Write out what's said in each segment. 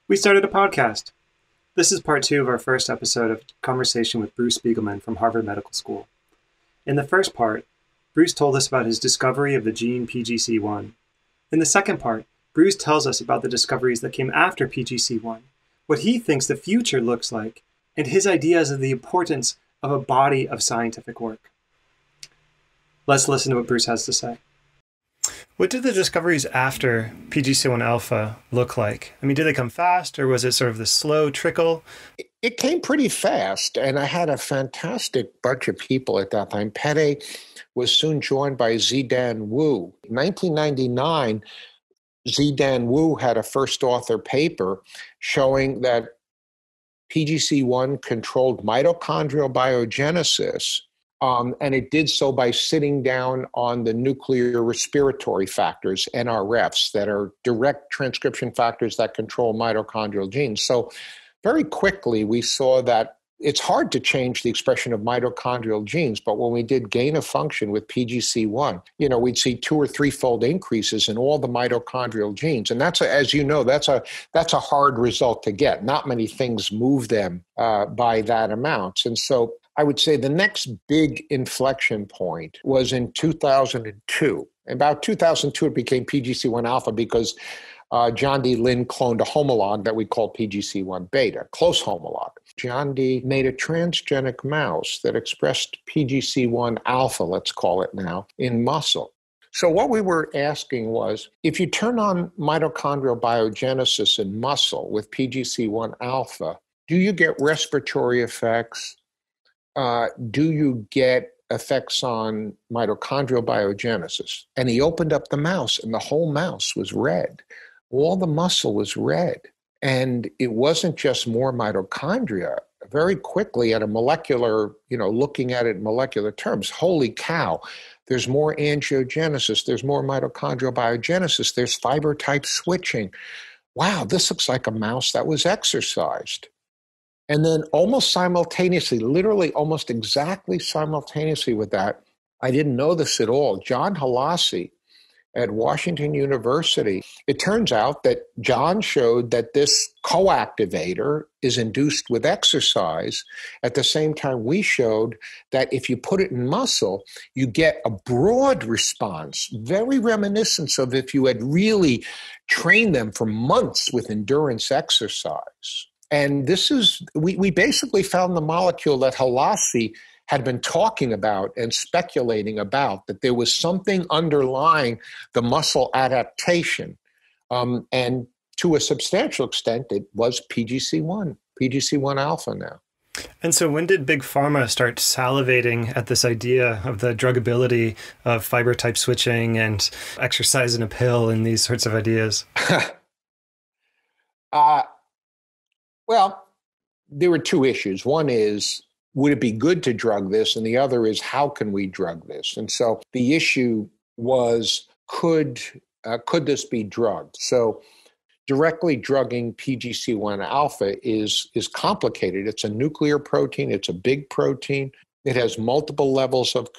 We started a podcast. This is part 2 of our first episode of conversation with Bruce Spiegelman from Harvard Medical School. In the first part, Bruce told us about his discovery of the gene PGC1. In the second part, Bruce tells us about the discoveries that came after PGC1, what he thinks the future looks like, and his ideas of the importance of a body of scientific work. Let's listen to what Bruce has to say. What did the discoveries after PGC1 alpha look like? I mean, did they come fast, or was it sort of the slow trickle? It came pretty fast, and I had a fantastic bunch of people at that time. Pede was soon joined by Zidan Wu. In 1999, Zidan Wu had a first author paper showing that PGC1 controlled mitochondrial biogenesis, and it did so by sitting down on the nuclear respiratory factors, NRFs, that are direct transcription factors that control mitochondrial genes. So very quickly, we saw that it's hard to change the expression of mitochondrial genes, but when we did gain of function with PGC1, we'd see 2 or 3-fold increases in all the mitochondrial genes. And that's a hard result to get. Not many things move them by that amount. And so I would say the next big inflection point was in 2002. About 2002, it became PGC1 alpha because John D. Lin cloned a homolog that we call PGC1 beta, close homolog. John D. made a transgenic mouse that expressed PGC1 alpha, let's call it now, in muscle. So what we were asking was, if you turn on mitochondrial biogenesis in muscle with PGC1 alpha, do you get respiratory effects? Do you get effects on mitochondrial biogenesis? And he opened up the mouse, and the whole mouse was red. All the muscle was red. And it wasn't just more mitochondria. Very quickly at a molecular, looking at it in molecular terms, holy cow, there's more angiogenesis, there's more mitochondrial biogenesis, there's fiber type switching. Wow, this looks like a mouse that was exercised. And then almost simultaneously, literally almost exactly simultaneously with that, I didn't know this at all, John Halassi at Washington University, it turns out that John showed that this coactivator is induced with exercise. At the same time, we showed that if you put it in muscle, you get a broad response, very reminiscent of if you had really trained them for months with endurance exercise. And this is, we basically found the molecule that Halassi had been talking about and speculating about, that there was something underlying the muscle adaptation. And to a substantial extent, it was PGC1 alpha now. And so when did Big Pharma start salivating at this idea of the druggability of fiber type switching and exercise in a pill and these sorts of ideas? Well, there were 2 issues. One is, would it be good to drug this? And the other is, how can we drug this? And so the issue was, could this be drugged? So directly drugging PGC1 alpha is complicated. It's a nuclear protein. It's a big protein. It has multiple levels of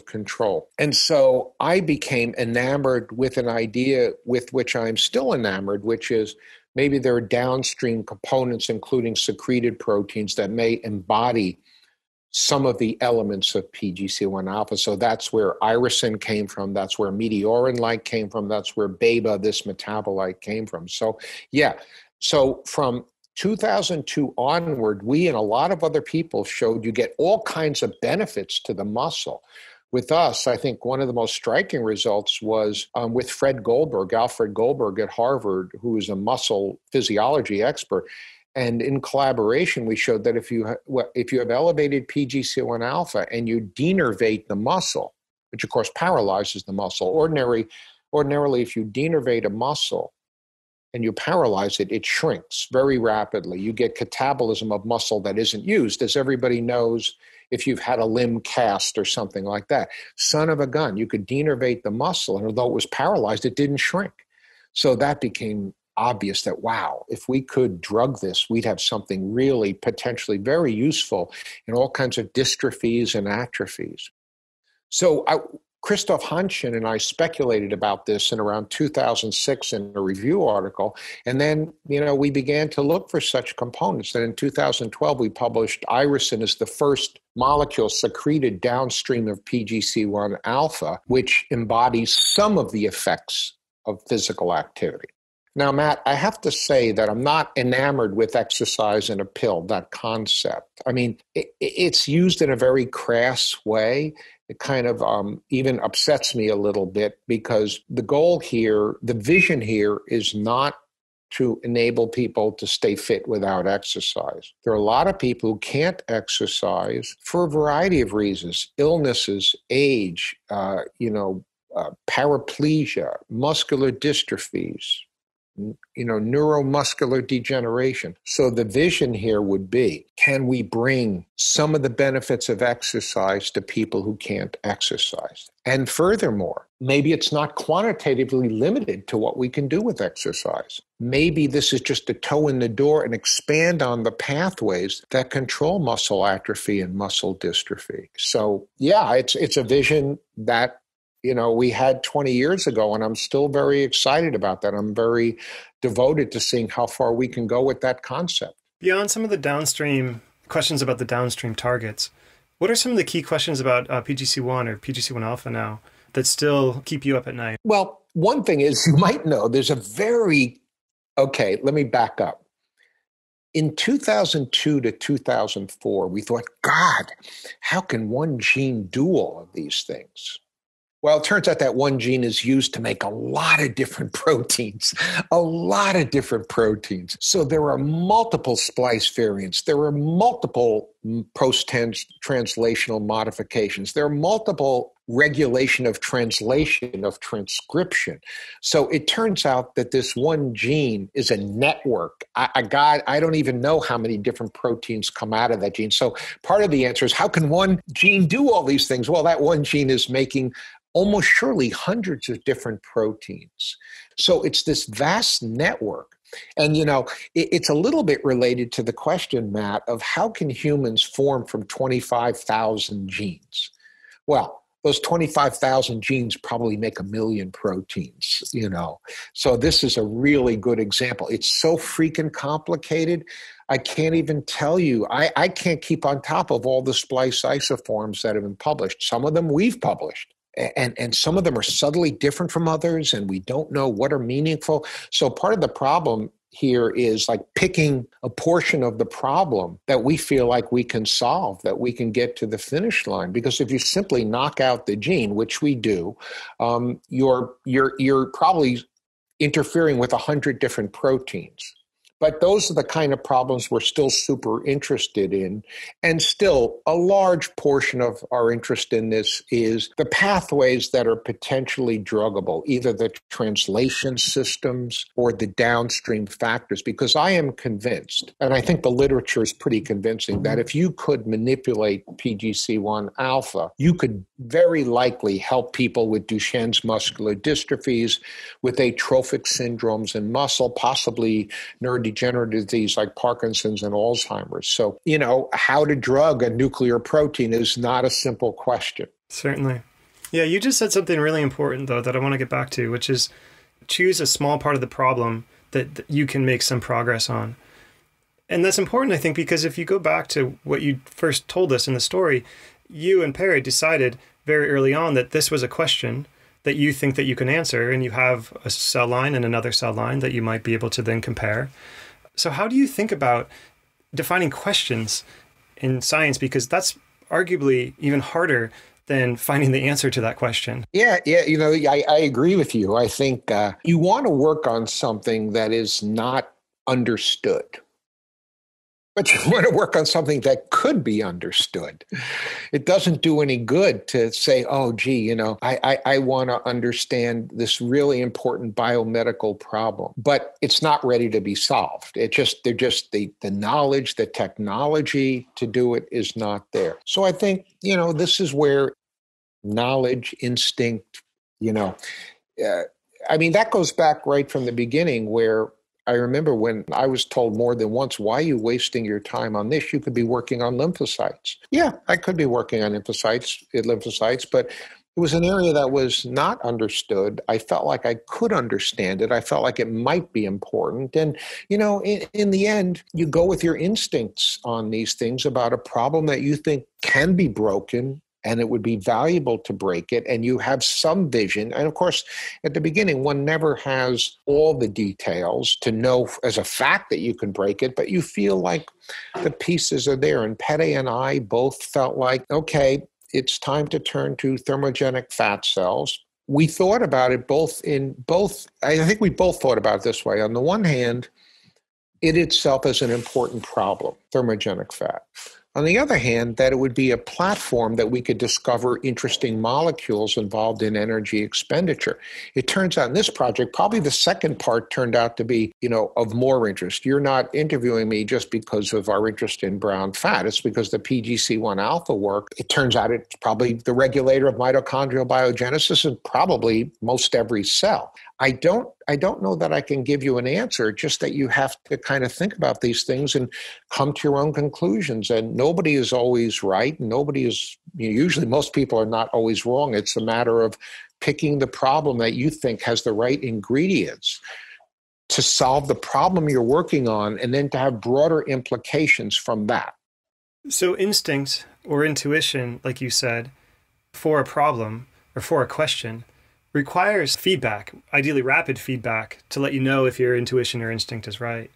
control. And so I became enamored with an idea with which I'm still enamored, which is, maybe there are downstream components, including secreted proteins, that may embody some of the elements of PGC1 alpha. So that's where irisin came from. That's where meteorin-like came from. That's where beta, this metabolite, came from. So yeah, so from 2002 onward, we and a lot of other people showed you get all kinds of benefits to the muscle. With us, I think one of the most striking results was with Alfred Goldberg at Harvard, who is a muscle physiology expert. And in collaboration, we showed that if you have elevated PGC1 alpha and you denervate the muscle, which of course paralyzes the muscle, ordinarily if you denervate a muscle and you paralyze it, it shrinks very rapidly. You get catabolism of muscle that isn't used. As everybody knows, if you've had a limb cast or something like that, son of a gun, you could denervate the muscle, and although it was paralyzed, it didn't shrink. So that became obvious that, wow, if we could drug this, we'd have something really potentially very useful in all kinds of dystrophies and atrophies. So Christoph Hanschen and I speculated about this in around 2006 in a review article. And then, we began to look for such components. And in 2012, we published irisin as the first molecule secreted downstream of PGC1 alpha, which embodies some of the effects of physical activity. Now, Matt, I have to say that I'm not enamored with exercise in a pill, that concept. I mean, it's used in a very crass way. It kind of even upsets me a little bit because the goal here, the vision here is not to enable people to stay fit without exercise. There are a lot of people who can't exercise for a variety of reasons, illnesses, age, paraplegia, muscular dystrophies, neuromuscular degeneration. So the vision here would be, can we bring some of the benefits of exercise to people who can't exercise? And furthermore, maybe it's not quantitatively limited to what we can do with exercise. Maybe this is just a toe in the door and expand on the pathways that control muscle atrophy and muscle dystrophy. So yeah, it's a vision that we had 20 years ago, and I'm still very excited about that. I'm very devoted to seeing how far we can go with that concept. Beyond some of the downstream questions about the downstream targets, what are some of the key questions about PGC1 or PGC1 alpha now that still keep you up at night? Well, one thing is, you might know, let me back up. In 2002 to 2004, we thought, God, how can one gene do all of these things? Well, it turns out that one gene is used to make a lot of different proteins. So there are multiple splice variants. There are multiple post-translational modifications. There are multiple regulation of translation, of transcription. So it turns out that this one gene is a network. I don't even know how many different proteins come out of that gene. So part of the answer is, how can one gene do all these things? Well, that one gene is making almost surely hundreds of different proteins. So it's this vast network. And, it's a little bit related to the question, Matt, of how can humans form from 25,000 genes? Well, those 25,000 genes probably make 1 million proteins, So this is a really good example. It's so freaking complicated. I can't even tell you. I can't keep on top of all the splice isoforms that have been published. Some of them we've published. And some of them are subtly different from others, and we don't know what are meaningful. So part of the problem here is like picking a portion of the problem that we feel like we can solve, that we can get to the finish line. Because if you simply knock out the gene, which we do, you're probably interfering with 100 different proteins. But those are the kind of problems we're still super interested in. And still, a large portion of our interest in this is the pathways that are potentially druggable, either the translation systems or the downstream factors. Because I am convinced, and I think the literature is pretty convincing, that if you could manipulate PGC1 alpha, you could very likely help people with Duchenne's muscular dystrophies, with atrophic syndromes in muscle, possibly neurodegenerative disease like Parkinson's and Alzheimer's. So, how to drug a nuclear protein is not a simple question. Certainly. Yeah, you just said something really important, though, that I want to get back to, which is choose a small part of the problem that you can make some progress on. And that's important, I think, because if you go back to what you first told us in the story, you and Perry decided very early on that this was a question that you think that you can answer, and you have a cell line and another cell line that you might be able to then compare. So how do you think about defining questions in science? Because that's arguably even harder than finding the answer to that question. Yeah, I agree with you. I think you want to work on something that is not understood. But you want to work on something that could be understood. It doesn't do any good to say, oh, gee, I want to understand this really important biomedical problem, but it's not ready to be solved. The knowledge, the technology to do it is not there. So I think, this is where knowledge, instinct, that goes back right from the beginning, where I remember when I was told more than once, why are you wasting your time on this? You could be working on lymphocytes. Yeah, I could be working on lymphocytes, but It was an area that was not understood. I felt like I could understand it. I felt like it might be important. And, in the end, you go with your instincts on these things about a problem that you think can be broken and it would be valuable to break it. And you have some vision. And of course, at the beginning, one never has all the details to know as a fact that you can break it, but you feel like the pieces are there. And Pette and I both felt like, okay, it's time to turn to thermogenic fat cells. We thought about it I think we both thought about it this way. On the one hand, it itself is an important problem, thermogenic fat. On the other hand, that it would be a platform that we could discover interesting molecules involved in energy expenditure. It turns out in this project, probably the second part turned out to be, of more interest. You're not interviewing me just because of our interest in brown fat. It's because the PGC1 alpha work, it turns out it's probably the regulator of mitochondrial biogenesis in probably most every cell. I don't know that I can give you an answer, just that you have to kind of think about these things and come to your own conclusions. And nobody is always right. Usually most people are not always wrong. It's a matter of picking the problem that you think has the right ingredients to solve the problem you're working on, and then to have broader implications from that. So instinct or intuition, like you said, for a problem or for a question, requires feedback, ideally rapid feedback, to let you know if your intuition or instinct is right.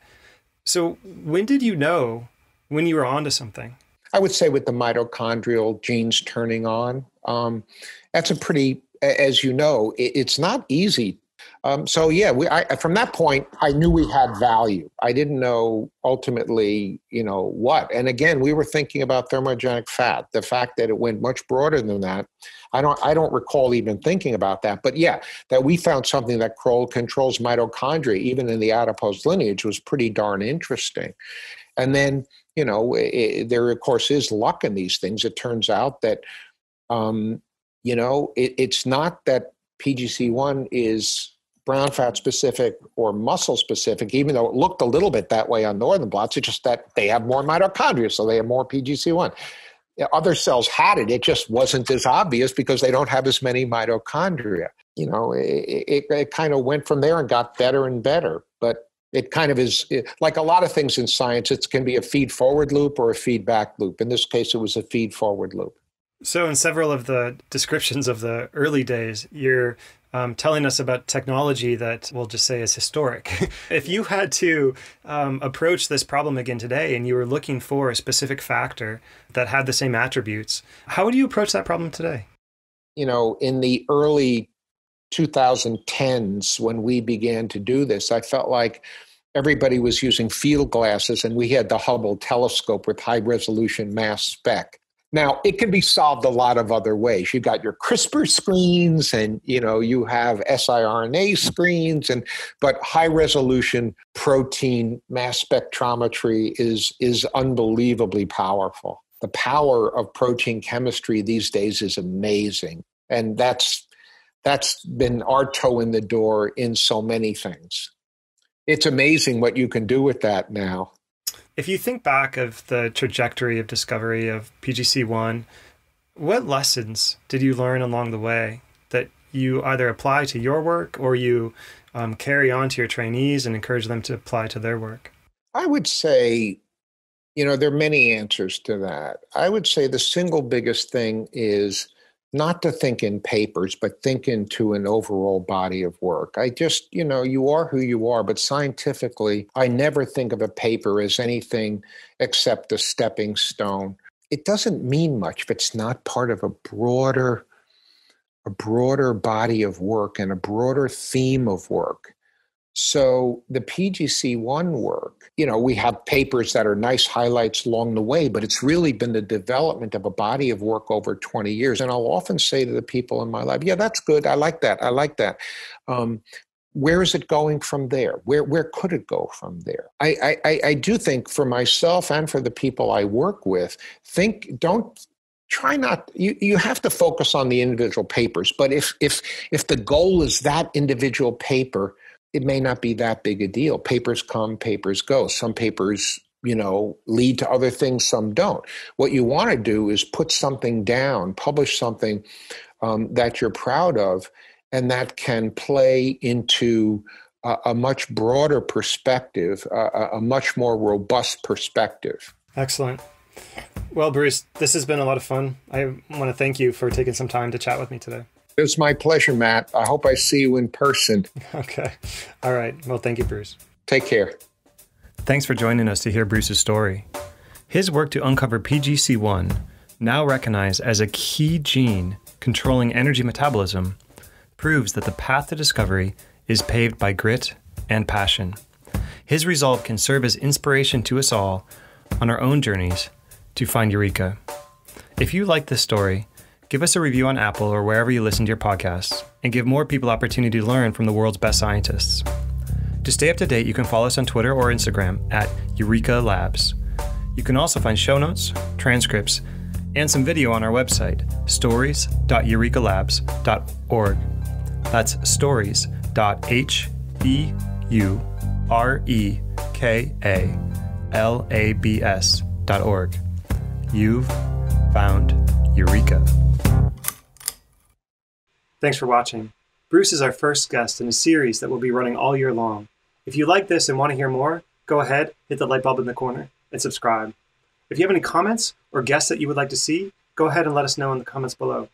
So when did you know when you were onto something? I would say with the mitochondrial genes turning on. That's a pretty, as you know, it's not easy. From that point, I knew we had value. I didn't know ultimately, what. And again, we were thinking about thermogenic fat, the fact that it went much broader than that. I don't recall even thinking about that. But yeah, that we found something that controls mitochondria, even in the adipose lineage, was pretty darn interesting. And then, there, of course, is luck in these things. It turns out that, it's not that PGC1 is brown fat specific or muscle specific, even though it looked a little bit that way on northern blots. It's just that they have more mitochondria, so they have more PGC1. Other cells had it. It just wasn't as obvious because they don't have as many mitochondria. It kind of went from there and got better and better. But it kind of is, like a lot of things in science, it can be a feed-forward loop or a feedback loop. In this case, it was a feed-forward loop. So in several of the descriptions of the early days, you're telling us about technology that we'll just say is historic. If you had to approach this problem again today and you were looking for a specific factor that had the same attributes, how would you approach that problem today? In the early 2010s, when we began to do this, I felt like everybody was using field glasses and we had the Hubble telescope with high resolution mass spec. Now, it can be solved a lot of other ways. You got your CRISPR screens and, you have siRNA screens, but high-resolution protein mass spectrometry is unbelievably powerful. The power of protein chemistry these days is amazing. And that's been our toe in the door in so many things. It's amazing what you can do with that now. If you think back of the trajectory of discovery of PGC1, what lessons did you learn along the way that you either apply to your work or you carry on to your trainees and encourage them to apply to their work? I would say, there are many answers to that. I would say the single biggest thing is not to think in papers, but think into an overall body of work. I just, you are who you are, but scientifically, I never think of a paper as anything except a stepping stone. It doesn't mean much if it's not part of a broader body of work and a broader theme of work. So the PGC1 work, we have papers that are nice highlights along the way, but it's really been the development of a body of work over 20 years. And I'll often say to the people in my lab, yeah, that's good. I like that. Where is it going from there? Where could it go from there? I do think for myself and for the people I work with, you have to focus on the individual papers. But if the goal is that individual paper, it may not be that big a deal. Papers come, papers go. Some papers lead to other things, some don't. What you want to do is put something down, publish something that you're proud of, and that can play into a much broader perspective, a much more robust perspective. Excellent. Well, Bruce, this has been a lot of fun. I want to thank you for taking some time to chat with me today. It was my pleasure, Matt. I hope I see you in person. Okay. All right. Well, thank you, Bruce. Take care. Thanks for joining us to hear Bruce's story. His work to uncover PGC1, now recognized as a key gene controlling energy metabolism, proves that the path to discovery is paved by grit and passion. His resolve can serve as inspiration to us all on our own journeys to find Heureka. If you like this story, give us a review on Apple or wherever you listen to your podcasts, and give more people opportunity to learn from the world's best scientists. To stay up to date, you can follow us on Twitter or Instagram at Heureka Labs. You can also find show notes, transcripts, and some video on our website, stories.heurekalabs.org. That's stories.heurekalabs.org. You've found Heureka. Thanks for watching. Bruce is our first guest in a series that will be running all year long. If you like this and want to hear more, go ahead, hit the light bulb in the corner, and subscribe. If you have any comments or guests that you would like to see, go ahead and let us know in the comments below.